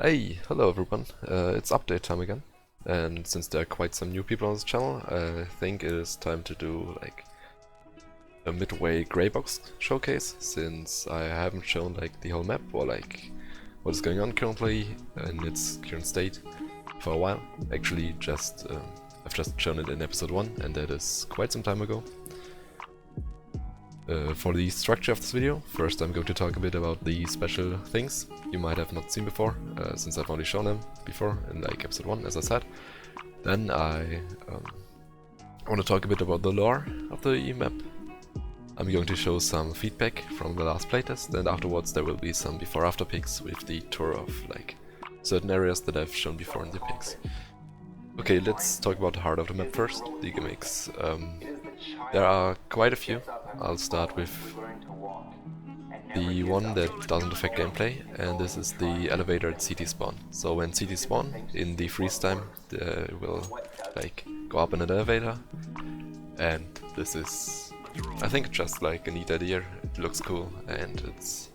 Hey, hello everyone, it's update time again, and since there are quite some new people on this channel, I think it is time to do like a midway Greybox showcase, since I haven't shown like the whole map or like what is going on currently in its current state for a while. Actually, I've just shown it in episode 1, and that is quite some time ago. For the structure of this video, first I'm going to talk a bit about the special things you might have not seen before, since I've only shown them before in like episode 1, as I said. Then I want to talk a bit about the lore of the map. I'm going to show some feedback from the last playtest, and afterwards there will be some before-after pics with the tour of like certain areas that I've shown before in the pics. Okay, let's talk about the heart of the map first, the gimmicks. There are quite a few. I'll start with the one that doesn't affect gameplay, and this is the elevator at CT spawn. So when CT spawn, in the freeze time, they will like go up in an elevator, and this is, I think, just like a neat idea. It looks cool and it's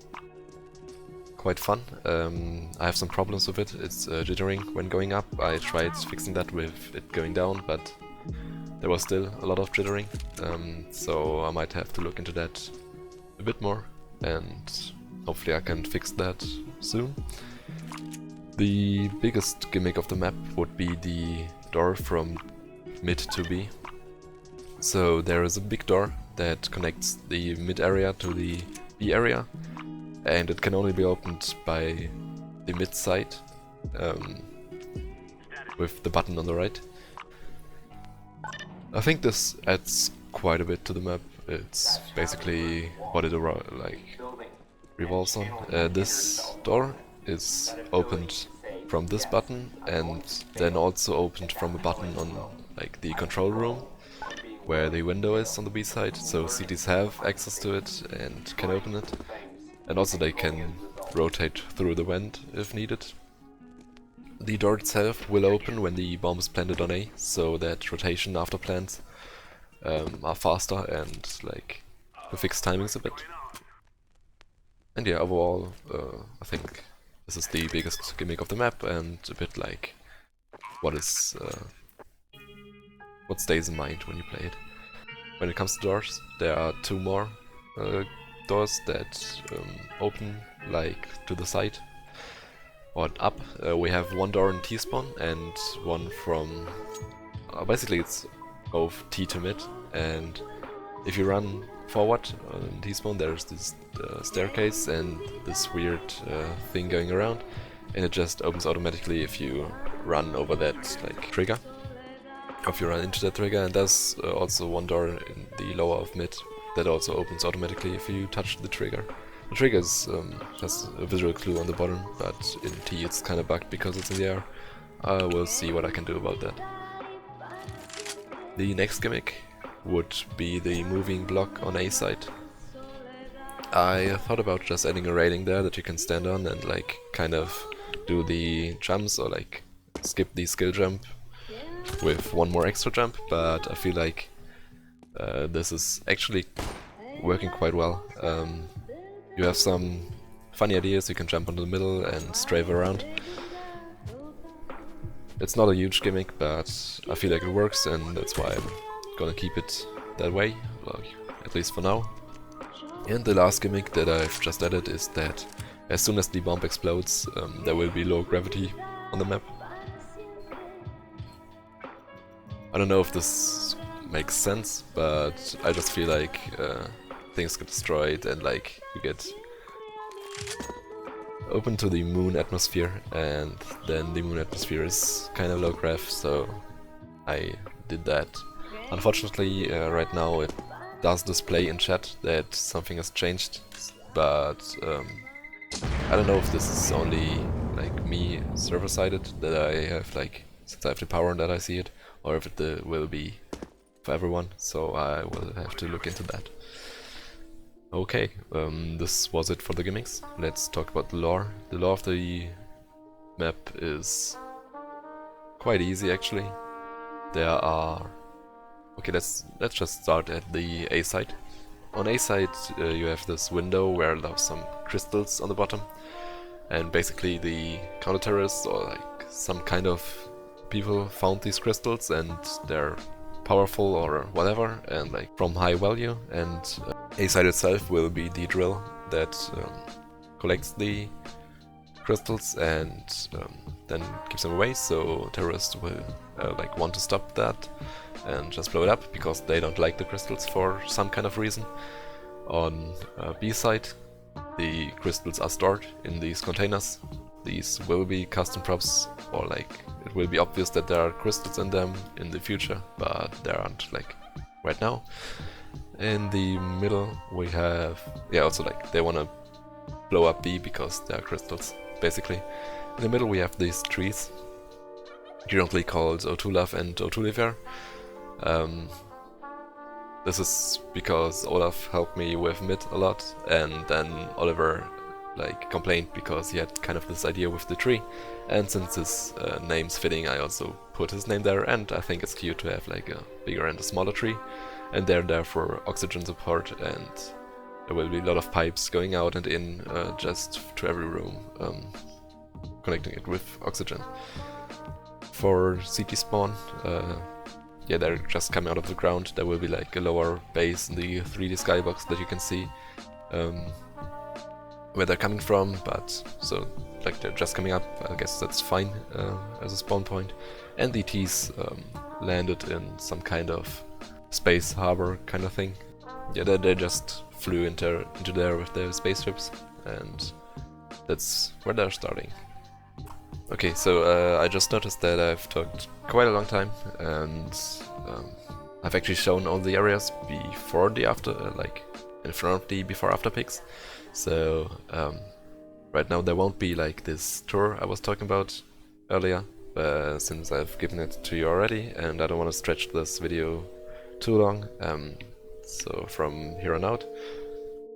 quite fun. I have some problems with it. It's jittering when going up. I tried fixing that with it going down, but there was still a lot of jittering, so I might have to look into that a bit more, and hopefully I can fix that soon. The biggest gimmick of the map would be the door from mid to B. So there is a big door that connects the mid area to the B area, and it can only be opened by the mid side, with the button on the right. I think this adds quite a bit to the map. It's basically what it revolves on. This door is opened from this button, and then also opened from a button on like the control room, where the window is on the B side, so CTs have access to it and can open it. And also they can rotate through the vent if needed. The door itself will open when the bomb is planted on A, so that rotation after plants are faster and like the fixed timings a bit. And yeah, overall, I think this is the biggest gimmick of the map, and a bit like what stays in mind when you play it. When it comes to doors, there are two more doors that open like to the side or up. We have one door in T-spawn and one from... basically it's both T to mid, and if you run forward in T-spawn there's this staircase and this weird thing going around, and it just opens automatically if you run over that like trigger, or if you run into that trigger. And there's also one door in the lower of mid that also opens automatically if you touch the trigger. The trigger is just a visual clue on the bottom, but in T it's kinda bugged because it's in the air. I will see what I can do about that. The next gimmick would be the moving block on A side. I thought about just adding a railing there that you can stand on and like kind of do the jumps, or like skip the skill jump with one more extra jump, but I feel like this is actually working quite well. You have some funny ideas. You can jump into the middle and strafe around. It's not a huge gimmick, but I feel like it works, and that's why I'm gonna keep it that way, well, at least for now. And the last gimmick that I've just added is that as soon as the bomb explodes, there will be low gravity on the map. I don't know if this makes sense, but I just feel like things get destroyed and like you get open to the moon atmosphere, and then the moon atmosphere is kind of low grav, so I did that. Unfortunately, right now it does display in chat that something has changed, but I don't know if this is only like me server-sided that I have, like, since I have the power on that I see it, or if it will be for everyone, so I will have to look into that. Okay, this was it for the gimmicks. Let's talk about the lore. The lore of the map is quite easy actually. There are... okay, let's just start at the A side. On A side you have this window where there's some crystals on the bottom, And basically the counter-terrorists or like some kind of people found these crystals and they're powerful or whatever and like from high value, and a site itself will be the drill that collects the crystals and then keeps them away, so terrorists will like want to stop that and just blow it up because they don't like the crystals for some kind of reason. On B side, the crystals are stored in these containers. These will be custom props, or like it will be obvious that there are crystals in them in the future, but there aren't like right now. In the middle we have, yeah, also like they wanna blow up B because there are crystals, basically. In the middle we have these trees, currently called O2 Love and O2 Liver. This is because Olaf helped me with mid a lot, and then Oliver like complained because he had kind of this idea with the tree, and since his name's fitting I also put his name there, and I think it's cute to have like a bigger and a smaller tree, and they're there for oxygen support, and there will be a lot of pipes going out and in just to every room, connecting it with oxygen. For CT spawn, yeah, they're just coming out of the ground. There will be like a lower base in the 3D skybox that you can see where they're coming from, but so like they're just coming up, I guess that's fine as a spawn point. And the Ts landed in some kind of space harbor kind of thing. Yeah, they just flew into there with their spaceships, and that's where they're starting. Okay, so I just noticed that I've talked quite a long time, and I've actually shown all the areas before the after, like in front of the before-after pics. So right now there won't be like this tour I was talking about earlier, since I've given it to you already, and I don't want to stretch this video too long. So from here on out,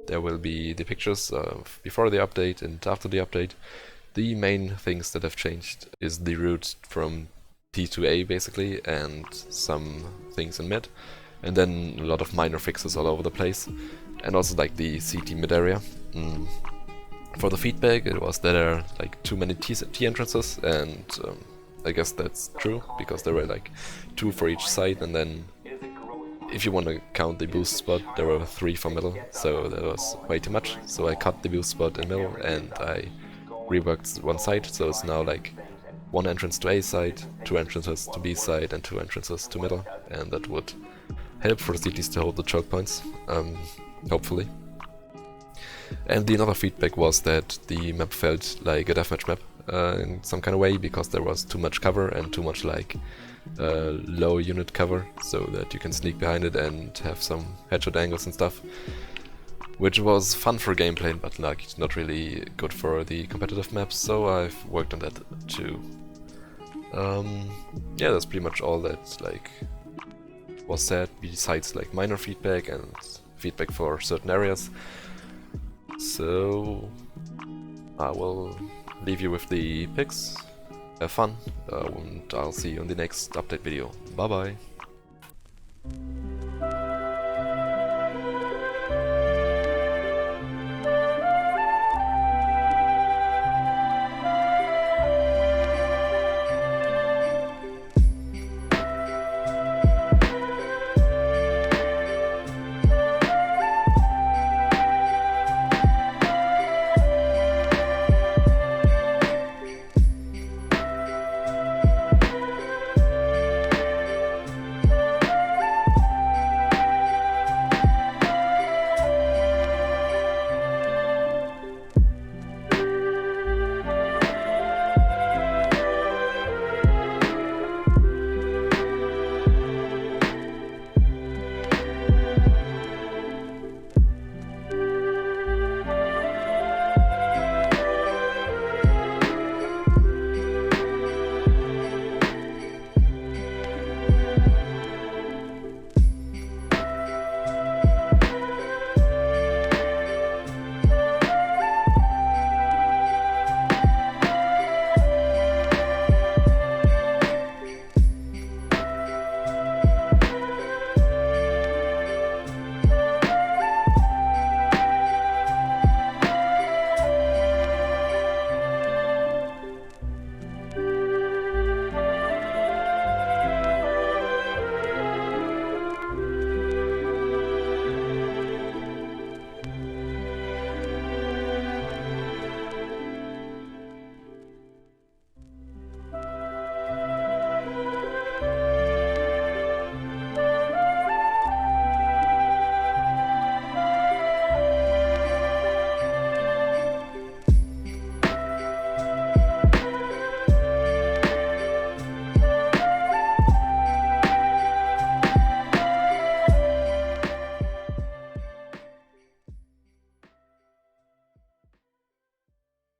there will be the pictures of before the update and after the update. The main things that have changed is the route from T to A basically, and some things in mid, and then a lot of minor fixes all over the place, and also like the CT mid area. For the feedback, it was that there are like too many T entrances, and I guess that's true, because there were like 2 for each side, and then if you want to count the boost spot, there were 3 for middle, so that was way too much. So I cut the boost spot in middle and I reworked one side, so it's now like 1 entrance to A side, 2 entrances to B side, and 2 entrances to middle, and that would help for the cities to hold the choke points, hopefully. And the another feedback was that the map felt like a deathmatch map in some kind of way, because there was too much cover and too much like low unit cover, so that you can sneak behind it and have some headshot angles and stuff, which was fun for gameplay, but like not really good for the competitive maps, so I've worked on that too. Yeah, that's pretty much all that like was said, besides like minor feedback and feedback for certain areas. So I will leave you with the pics. Have fun, and I'll see you in the next update video. Bye bye!